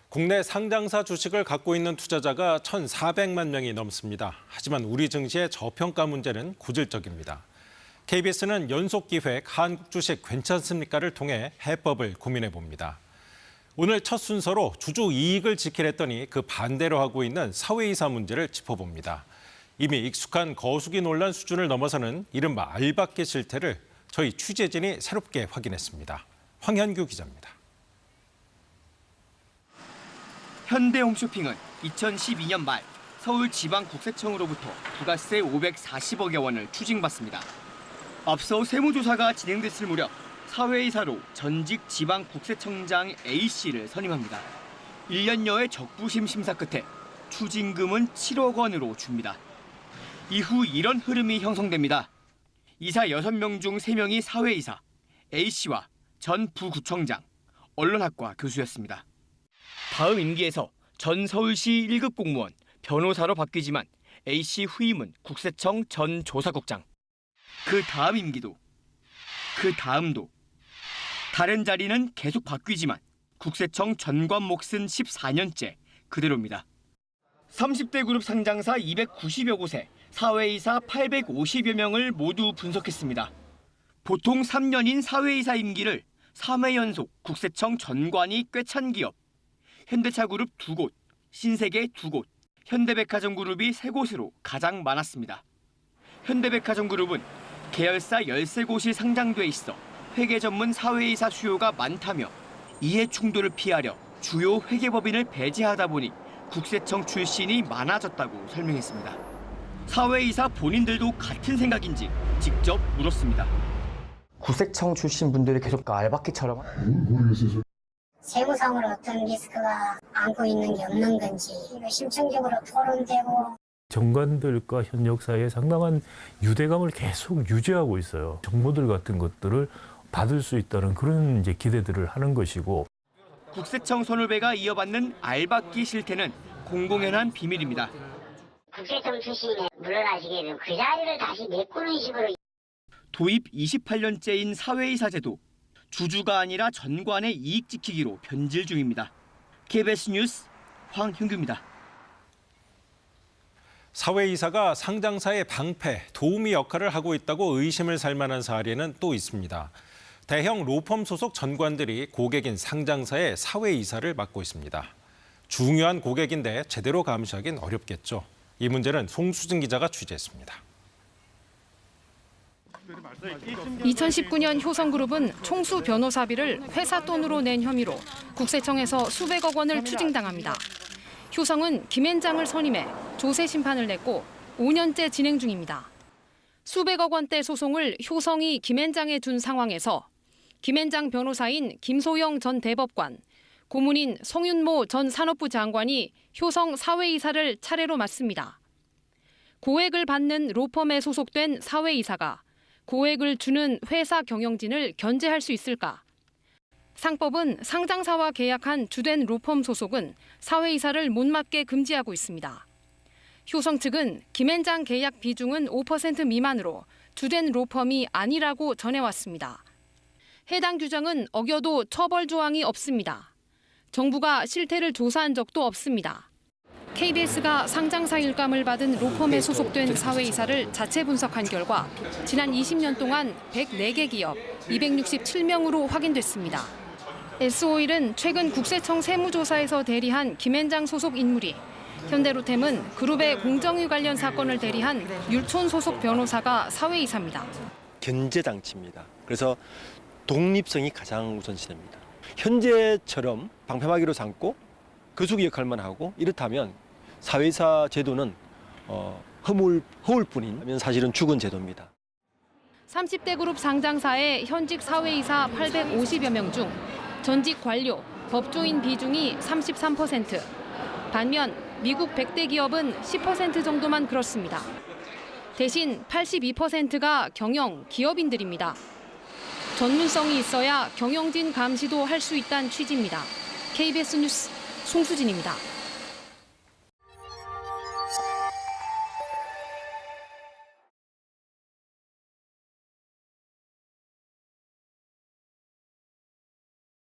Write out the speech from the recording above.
국내 상장사 주식을 갖고 있는 투자자가 1,400만 명이 넘습니다. 하지만 우리 증시의 저평가 문제는 고질적입니다. KBS는 연속기획 한국 주식 괜찮습니까를 통해 해법을 고민해 봅니다. 오늘 첫 순서로 주주 이익을 지키랬더니 그 반대로 하고 있는 사회이사 문제를 짚어봅니다. 이미 익숙한 거수기 논란 수준을 넘어서는 이른바 알박기 실태를 저희 취재진이 새롭게 확인했습니다. 황현규 기자입니다. 현대홈쇼핑은 2012년 말 서울지방국세청으로부터 부가세 540억여 원을 추징받습니다. 앞서 세무조사가 진행됐을 무렵 사회이사로 전직 지방국세청장 A씨를 선임합니다. 1년여의 적부심 심사 끝에 추징금은 7억 원으로 줍니다. 이후 이런 흐름이 형성됩니다. 이사 6명 중 3명이 사회이사, A씨와 전 부구청장, 언론학과 교수였습니다. 다음 임기에서 전 서울시 1급 공무원, 변호사로 바뀌지만 A씨 후임은 국세청 전 조사국장. 그 다음 임기도, 그 다음도. 다른 자리는 계속 바뀌지만 국세청 전관 몫은 14년째 그대로입니다. 30대 그룹 상장사 290여 곳에 사회이사 850여 명을 모두 분석했습니다. 보통 3년인 사회이사 임기를 3회 연속 국세청 전관이 꿰찬 기업. 현대차그룹 2곳, 신세계 2곳, 현대백화점그룹이 3곳으로 가장 많았습니다. 현대백화점그룹은 계열사 13곳이 상장돼 있어 회계 전문 사회이사 수요가 많다며 이해 충돌을 피하려 주요 회계법인을 배제하다 보니 국세청 출신이 많아졌다고 설명했습니다. 사회이사 본인들도 같은 생각인지 직접 물었습니다. 국세청 출신 분들이 계속 알박기처럼 세무상으로 어떤 리스크가 안고 있는 게 없는 건지 심층적으로 토론되고 정관들과 현역 사이에 상당한 유대감을 계속 유지하고 있어요. 정보들 같은 것들을 받을 수 있다는 그런 이제 기대들을 하는 것이고. 국세청 선후배가 이어받는 알박기 실태는 공공연한 비밀입니다. 국세청 출신이 물러나시게 되면 그 자리를 다시 메꾸는 식으로. 도입 28년째인 사회이사 제도. 주주가 아니라 전관의 이익 지키기로 변질 중입니다. KBS 뉴스 황현규입니다. 사회이사가 상장사의 방패, 도우미 역할을 하고 있다고 의심을 살 만한 사례는 또 있습니다. 대형 로펌 소속 전관들이 고객인 상장사의 사회이사를 맡고 있습니다. 중요한 고객인데 제대로 감시하긴 어렵겠죠. 이 문제는 송수진 기자가 취재했습니다. 2019년 효성그룹은 총수 변호사비를 회사 돈으로 낸 혐의로 국세청에서 수백억 원을 추징당합니다. 효성은 김앤장을 선임해 조세 심판을 냈고 5년째 진행 중입니다. 수백억 원대 소송을 효성이 김앤장에 준 상황에서 김앤장 변호사인 김소영 전 대법관, 고문인 성윤모 전 산업부 장관이 효성 사회이사를 차례로 맡습니다. 고액을 받는 로펌에 소속된 사회이사가 고액을 주는 회사 경영진을 견제할 수 있을까? 상법은 상장사와 계약한 주된 로펌 소속은 사회이사를 못 맡게 금지하고 있습니다. 효성 측은 김앤장 계약 비중은 5% 미만으로 주된 로펌이 아니라고 전해왔습니다. 해당 규정은 어겨도 처벌 조항이 없습니다. 정부가 실태를 조사한 적도 없습니다. KBS가 상장사 일감을 받은 로펌에 소속된 사회이사를 자체 분석한 결과 지난 20년 동안 104개 기업 267명으로 확인됐습니다. S오일은 최근 국세청 세무조사에서 대리한 김앤장 소속 인물이 현대로템은 그룹의 공정위 관련 사건을 대리한 율촌 소속 변호사가 사회이사입니다. 견제장치입니다. 그래서 독립성이 가장 우선시됩니다. 현재처럼 방패막이로 삼고 거수기 역할만 하고 이렇다면 사회이사 제도는 허물뿐인 사실은 죽은 제도입니다. 30대 그룹 상장사의 현직 사회이사 850여 명 중 전직 관료, 법조인 비중이 33%. 반면 미국 100대 기업은 10% 정도만 그렇습니다. 대신 82%가 경영, 기업인들입니다. 전문성이 있어야 경영진 감시도 할 수 있다는 취지입니다. KBS 뉴스 송수진입니다.